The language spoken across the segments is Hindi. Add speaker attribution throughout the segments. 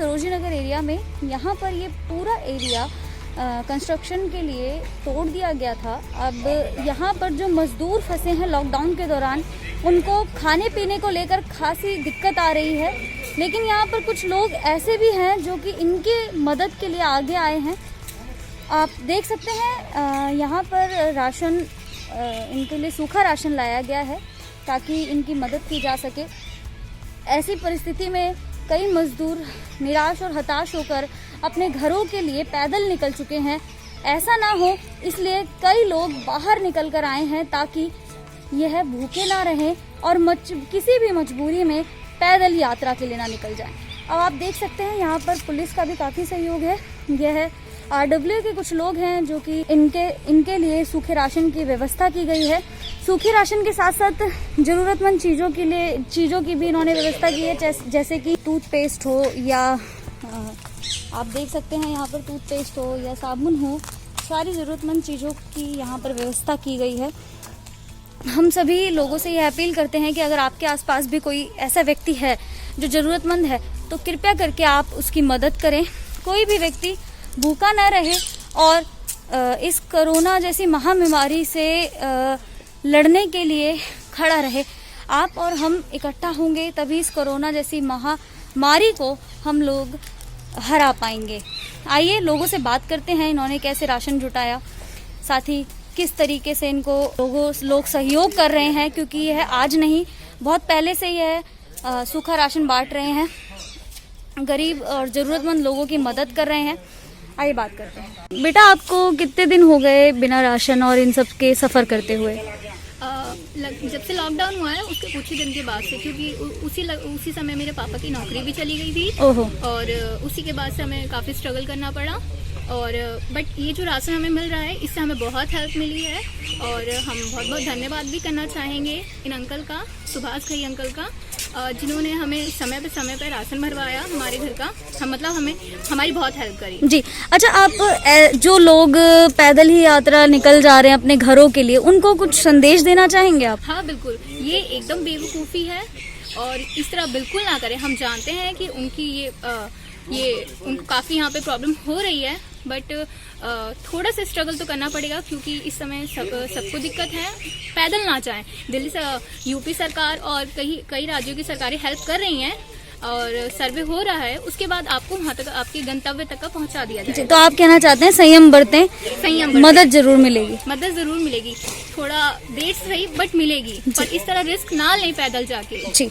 Speaker 1: सरोजिनी नगर एरिया में। यहाँ पर ये पूरा एरिया कंस्ट्रक्शन के लिए तोड़ दिया गया था। अब यहाँ पर जो मजदूर फंसे हैं लॉकडाउन के दौरान, उनको खाने पीने को लेकर खासी दिक्कत आ रही है। लेकिन यहाँ पर कुछ लोग ऐसे भी हैं जो कि इनके मदद के लिए आगे आए हैं। आप देख सकते हैं यहाँ पर राशन, इनके लिए सूखा राशन लाया गया है ताकि इनकी मदद की जा सके। ऐसी परिस्थिति में कई मजदूर निराश और हताश होकर अपने घरों के लिए पैदल निकल चुके हैं। ऐसा ना हो इसलिए कई लोग बाहर निकल कर आए हैं ताकि यह भूखे ना रहें और किसी भी मजबूरी में पैदल यात्रा के लिए ना निकल जाएं। अब आप देख सकते हैं यहाँ पर पुलिस का भी काफ़ी सहयोग है। यह RW के कुछ लोग हैं जो कि इनके लिए सूखे राशन की व्यवस्था की गई है। सूखे राशन के साथ साथ ज़रूरतमंद चीज़ों की भी इन्होंने व्यवस्था की है, जैसे कि टूथपेस्ट हो या आप देख सकते हैं यहाँ पर टूथपेस्ट हो या साबुन हो, सारी ज़रूरतमंद चीज़ों की यहाँ पर व्यवस्था की गई है। हम सभी लोगों से यह अपील करते हैं कि अगर आपके आसपास भी कोई ऐसा व्यक्ति है जो ज़रूरतमंद है तो कृपया करके आप उसकी मदद करें। कोई भी व्यक्ति भूखा न रहे और इस कोरोना जैसी महामारी से लड़ने के लिए खड़ा रहे। आप और हम इकट्ठा होंगे तभी इस कोरोना जैसी महामारी को हम लोग हरा पाएंगे। आइए लोगों से बात करते हैं, इन्होंने कैसे राशन जुटाया, साथ ही किस तरीके से इनको लोग सहयोग कर रहे हैं, क्योंकि यह आज नहीं बहुत पहले से यह सूखा राशन बांट रहे हैं, गरीब और ज़रूरतमंद लोगों की मदद कर रहे हैं। आइए बात करते हैं। बेटा, आपको कितने दिन हो गए बिना राशन और इन सब के सफ़र करते हुए?
Speaker 2: जब से लॉकडाउन हुआ है उसके कुछ ही दिन के बाद से, क्योंकि उसी समय मेरे पापा की नौकरी भी चली गई थी।
Speaker 1: ओहो।
Speaker 2: और उसी के बाद से हमें काफ़ी स्ट्रगल करना पड़ा। और बट ये जो राशन हमें मिल रहा है इससे हमें बहुत हेल्प मिली है और हम बहुत बहुत धन्यवाद भी करना चाहेंगे इन अंकल का, सुभाष घई अंकल का, जिन्होंने हमें समय पे राशन भरवाया हमारे घर का। हमारी बहुत हेल्प करी
Speaker 1: जी। अच्छा, आप जो लोग पैदल ही यात्रा निकल जा रहे हैं अपने घरों के लिए, उनको कुछ संदेश देना चाहेंगे आप?
Speaker 2: हाँ बिल्कुल, ये एकदम बेवकूफ़ी है और इस तरह बिल्कुल ना करें। हम जानते हैं कि उनकी उनको काफ़ी यहाँ पे प्रॉब्लम हो रही है, बट थोड़ा सा स्ट्रगल तो करना पड़ेगा क्योंकि इस समय सबको दिक्कत है। पैदल ना जाएं। दिल्ली से यूपी सरकार और कई राज्यों की सरकारें हेल्प कर रही हैं और सर्वे हो रहा है, उसके बाद आपको वहाँ तक, आपके गंतव्य तक का पहुँचा दिया जाएगा।
Speaker 1: तो आप कहना चाहते हैं संयम बरतें, मदद जरूर मिलेगी। थोड़ा देर से सही बट मिलेगी, पर इस तरह रिस्क ना लें पैदल जाके। जी।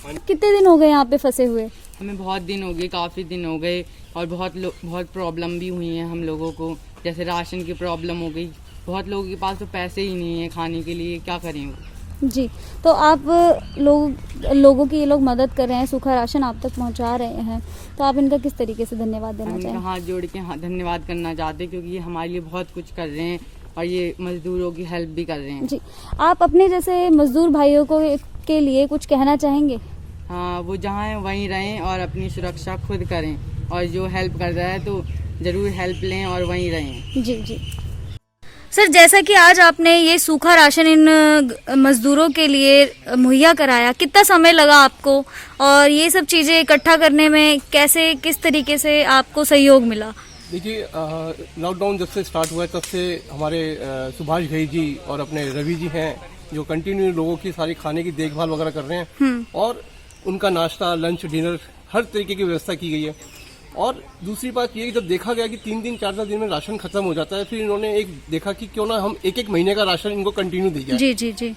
Speaker 1: कितने दिन हो गए यहाँ पे फंसे हुए?
Speaker 3: हमें बहुत दिन हो गए, काफ़ी दिन हो गए और बहुत प्रॉब्लम भी हुई है हम लोगों को। जैसे राशन की प्रॉब्लम हो गई, बहुत लोगों के पास तो पैसे ही नहीं है खाने के लिए, क्या करें वो।
Speaker 1: जी, तो आप लोगों की ये लोग मदद कर रहे हैं, सूखा राशन आप तक पहुंचा रहे हैं, तो आप इनका किस तरीके से धन्यवाद देना चाहेंगे?
Speaker 3: हाथ जोड़ के धन्यवाद करना चाहते हैं क्योंकि ये हमारे लिए बहुत कुछ कर रहे हैं और ये मजदूरों की हेल्प भी कर रहे हैं।
Speaker 1: जी, आप अपने जैसे मजदूर भाइयों के लिए कुछ कहना चाहेंगे?
Speaker 3: हाँ, वो जहाँ हैं वहीं रहें और अपनी सुरक्षा खुद करें और जो हेल्प कर रहा है तो ज़रूर हेल्प लें और वहीं रहें।
Speaker 1: जी जी। सर, जैसा कि आज आपने ये सूखा राशन इन मजदूरों के लिए मुहैया कराया, कितना समय लगा आपको और ये सब चीज़ें इकट्ठा करने में किस तरीके से आपको सहयोग मिला?
Speaker 4: देखिए, लॉकडाउन जब से स्टार्ट हुआ है तब से हमारे सुभाष घई जी और अपने रवि जी हैं जो कंटिन्यू लोगों की सारी खाने की देखभाल वगैरह कर रहे हैं और उनका नाश्ता, लंच, डिनर हर तरीके की व्यवस्था की गई है। और दूसरी बात ये, जब देखा गया कि 3 दिन 4 दिन में राशन खत्म हो जाता है, फिर इन्होंने एक देखा कि क्यों ना हम एक महीने का राशन इनको कंटिन्यू दे जाए।
Speaker 1: जी जी जी।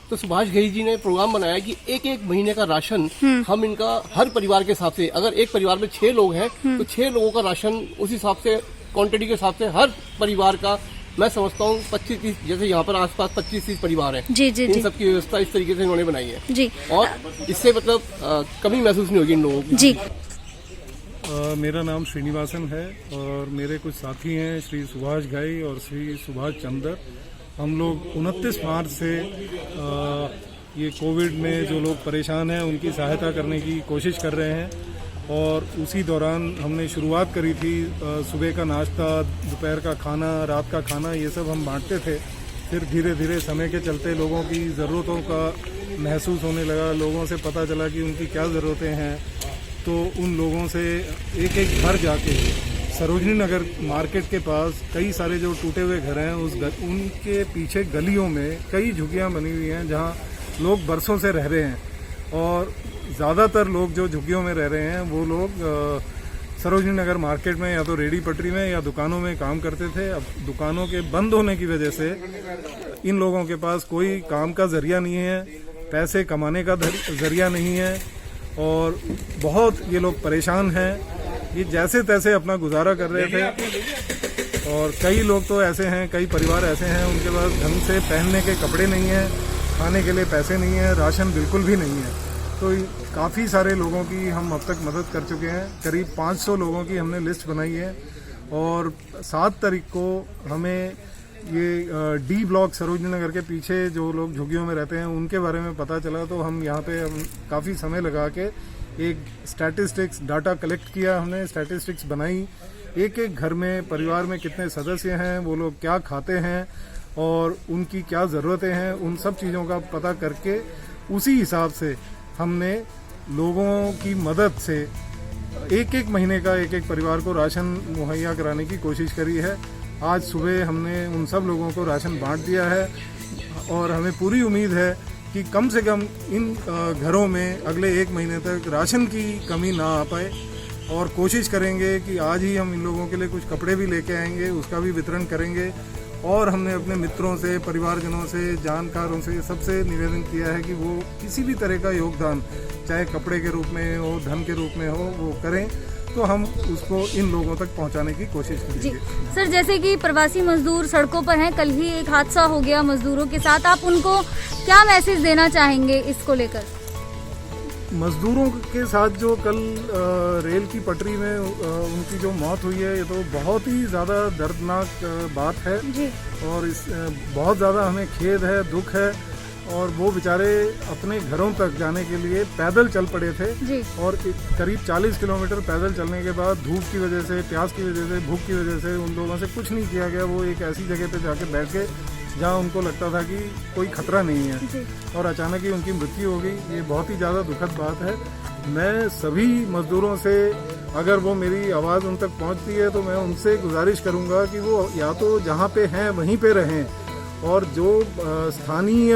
Speaker 4: तो सुभाष घई जी ने प्रोग्राम बनाया कि एक महीने का राशन हम इनका हर परिवार के हिसाब से, अगर एक परिवार में 6 लोग हैं तो 6 लोगों का राशन उस हिसाब से, क्वांटिटी के हिसाब से हर परिवार का, मैं समझता हूँ 25-30, जैसे यहाँ पर आसपास 25-30 परिवार हैं।
Speaker 1: जी जी।
Speaker 4: इन सबकी व्यवस्था इस तरीके से इन्होंने बनाई है
Speaker 1: जी।
Speaker 4: और इससे मतलब कमी महसूस नहीं होगी इन लोगों को।
Speaker 1: जी।
Speaker 5: मेरा नाम श्रीनिवासन है और मेरे कुछ साथी हैं श्री सुभाष घई और श्री सुभाष चंदर। हम लोग 29 मार्च से ये कोविड में जो लोग परेशान हैं उनकी सहायता करने की कोशिश कर रहे हैं और उसी दौरान हमने शुरुआत करी थी। सुबह का नाश्ता, दोपहर का खाना, रात का खाना, ये सब हम बांटते थे। फिर धीरे धीरे समय के चलते लोगों की ज़रूरतों का महसूस होने लगा, लोगों से पता चला कि उनकी क्या ज़रूरतें हैं तो उन लोगों से एक एक घर जाके सरोजनी नगर मार्केट के पास कई सारे जो टूटे हुए घर हैं उनके पीछे गलियों में कई झुग्गियां बनी हुई हैं जहां लोग बरसों से रह रहे हैं। और ज़्यादातर लोग जो झुग्गियों में रह रहे हैं वो लोग सरोजनी नगर मार्केट में या तो रेडी पटरी में या दुकानों में काम करते थे। अब दुकानों के बंद होने की वजह से इन लोगों के पास कोई काम का जरिया नहीं है, पैसे कमाने का जरिया नहीं है और बहुत ये लोग परेशान हैं। ये जैसे तैसे अपना गुजारा कर रहे थे और कई लोग तो ऐसे हैं, कई परिवार ऐसे हैं उनके पास ढंग से पहनने के कपड़े नहीं हैं, खाने के लिए पैसे नहीं है, राशन बिल्कुल भी नहीं है। तो काफ़ी सारे लोगों की हम अब तक मदद कर चुके हैं। करीब 500 लोगों की हमने लिस्ट बनाई है और 7 तारीख को हमें ये डी ब्लॉक सरोजनी नगर के पीछे जो लोग झुग्गियों में रहते हैं उनके बारे में पता चला। तो हम यहाँ पे काफ़ी समय लगा के एक स्टैटिस्टिक्स डाटा कलेक्ट किया, हमने स्टैटिस्टिक्स बनाई, एक एक घर में परिवार में कितने सदस्य हैं, वो लोग क्या खाते हैं और उनकी क्या ज़रूरतें हैं, उन सब चीज़ों का पता करके उसी हिसाब से हमने लोगों की मदद से एक एक महीने का एक एक परिवार को राशन मुहैया कराने की कोशिश करी है। आज सुबह हमने उन सब लोगों को राशन बांट दिया है और हमें पूरी उम्मीद है कि कम से कम इन घरों में अगले 1 महीने तक राशन की कमी ना आ पाए। और कोशिश करेंगे कि आज ही हम इन लोगों के लिए कुछ कपड़े भी लेके आएंगे, उसका भी वितरण करेंगे। और हमने अपने मित्रों से, परिवारजनों से, जानकारों से सबसे निवेदन किया है कि वो किसी भी तरह का योगदान, चाहे कपड़े के रूप में हो, धन के रूप में हो, वो करें तो हम उसको इन लोगों तक पहुंचाने की कोशिश करेंगे।
Speaker 1: जी सर, जैसे कि प्रवासी मजदूर सड़कों पर हैं, कल ही एक हादसा हो गया मजदूरों के साथ, आप उनको क्या मैसेज देना चाहेंगे इसको लेकर?
Speaker 5: मजदूरों के साथ जो कल रेल की पटरी में उनकी जो मौत हुई है, ये तो बहुत ही ज़्यादा दर्दनाक बात है
Speaker 1: जी।
Speaker 5: और बहुत ज़्यादा हमें खेद है, दुख है। और वो बेचारे अपने घरों तक जाने के लिए पैदल चल पड़े थे
Speaker 1: जी।
Speaker 5: और करीब 40 किलोमीटर पैदल चलने के बाद धूप की वजह से, प्यास की वजह से, भूख की वजह से उन लोगों से कुछ नहीं किया गया। वो एक ऐसी जगह पे जाके बैठ गए जहाँ उनको लगता था कि कोई खतरा नहीं है
Speaker 1: जी।
Speaker 5: और अचानक ही उनकी मृत्यु हो गई। ये बहुत ही ज़्यादा दुखद बात है। मैं सभी मजदूरों से, अगर वो मेरी आवाज़ उन तक पहुँचती है तो मैं उनसे गुजारिश करूँगा कि वो या तो जहाँ पे हैं वहीं पे रहें और जो स्थानीय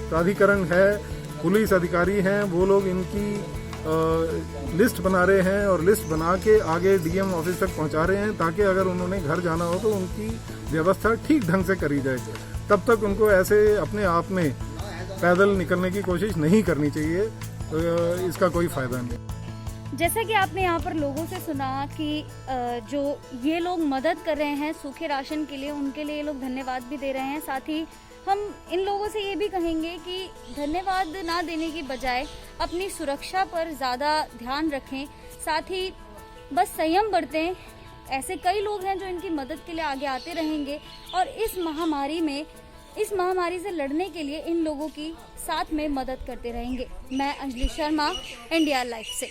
Speaker 5: प्राधिकरण है, पुलिस अधिकारी हैं, वो लोग इनकी लिस्ट बना रहे हैं और लिस्ट बना के आगे डीएम ऑफिस तक पहुंचा रहे हैं ताकि अगर उन्होंने घर जाना हो तो उनकी व्यवस्था ठीक ढंग से करी जाए। तब तक उनको ऐसे अपने आप में पैदल निकलने की कोशिश नहीं करनी चाहिए, तो इसका कोई फायदा नहीं।
Speaker 1: जैसा कि आपने यहाँ पर लोगों से सुना कि जो ये लोग मदद कर रहे हैं सूखे राशन के लिए, उनके लिए ये लोग धन्यवाद भी दे रहे हैं। साथ ही हम इन लोगों से ये भी कहेंगे कि धन्यवाद ना देने की बजाय अपनी सुरक्षा पर ज़्यादा ध्यान रखें, साथ ही बस संयम बरतें। ऐसे कई लोग हैं जो इनकी मदद के लिए आगे आते रहेंगे और इस महामारी से लड़ने के लिए इन लोगों की साथ में मदद करते रहेंगे। मैं अंजलि शर्मा, इंडिया लाइव से।